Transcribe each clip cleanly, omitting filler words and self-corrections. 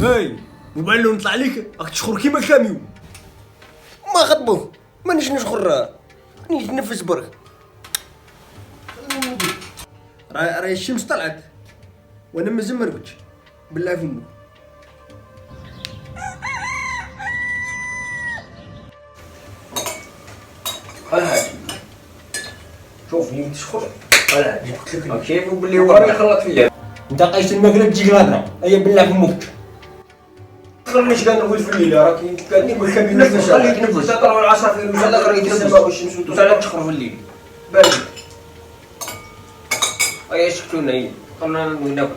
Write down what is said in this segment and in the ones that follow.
هاي وبان له نطلع ليك راك تشخر كيما الكاميو. ما خطبوه مانيش نشخر راني نتنفس برك. راهي الشمس طلعت وانا مازال ما رقدتش بالله فمك. الحاج شوف لي تشخر الحاج قلت لك كيف وباللي هو راه يخلط فيا. انت قايس الماكله تجيك الهضره ايا بالله فمك. خلينيش كنرقد في الليل راك كنقول لك نفس خليك تنفس تطلعوا العصافير ولا قريت السماء والشمس وتعلم تشخر في الليل بارد. ايا شكلونا هي قلنا ناكل.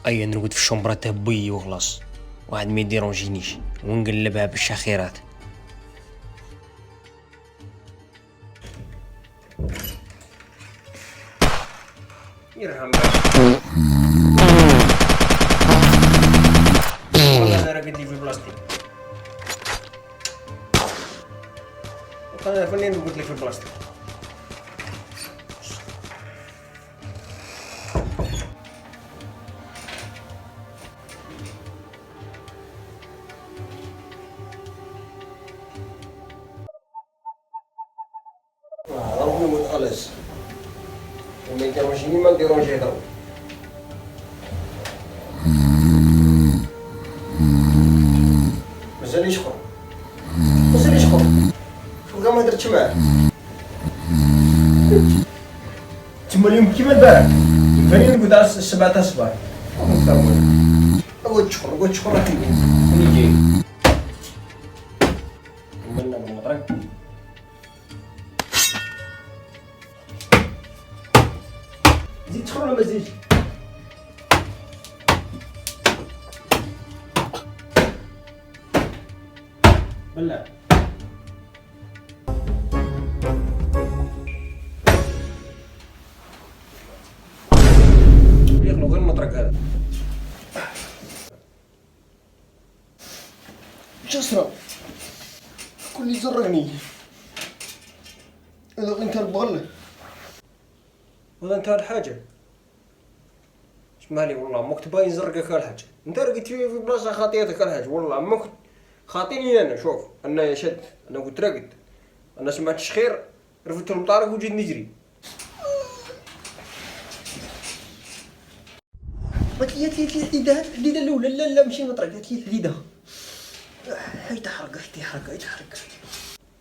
ايا نرقد في الشومبرا تاع بوي وخلاص واحد ما يديرونجينيش ونقلبها بالشخيرات. يرحم والله انا رقدت في بلاستيك. انا فنان قلت لك في البلاستيك. ضربني وخلاص وما يديرونجيني ما نديرونجي ضرب. مازال يشخر شو كاع ما درتش معاه. تما اليوم كيما البارح فاني نقعد على 7 تاع الصباح. قعد تشخر راك اللي جاي كملنا بالمطرق. زيد تشخر ولا ما تزيدش؟ بالله يخلو غير المطرق هذا. جسرة كل يزرقني هذا انت البغل ولا انت الحاجة اش مالي والله موك تبغي يزرقك الحاجة. انت رقيت في بلاصة خاطيتك الحاجة والله موك خاطيني انا. شوف انا شد انا قلت راقد انا سمعت الشخير رفدت المطارق وجيت نجري. هات لي الحديدة الأولى. لا ماشي مطرق هات لي الحديدة. هاي تحرق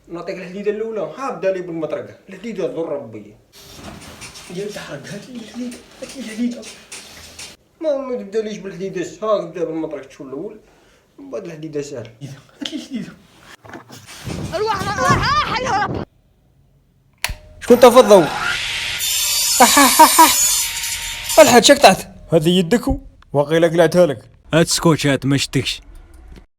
نعطيك الحديدة الأولى. ها بدا لي بالمطرقة الحديدة ضر ربي ديال تحرق. هات لي الحديدة ما تبداليش بالحديدة. ها بدا بالمطرق تشوف الأول من بعد الحديدة ساهلة. هات لي الحديدة. شكون طفى الضوء؟ الحاج قطعت هذه يدك واقيلا قلعتها لك. هاد سكوتشات ما شتكش.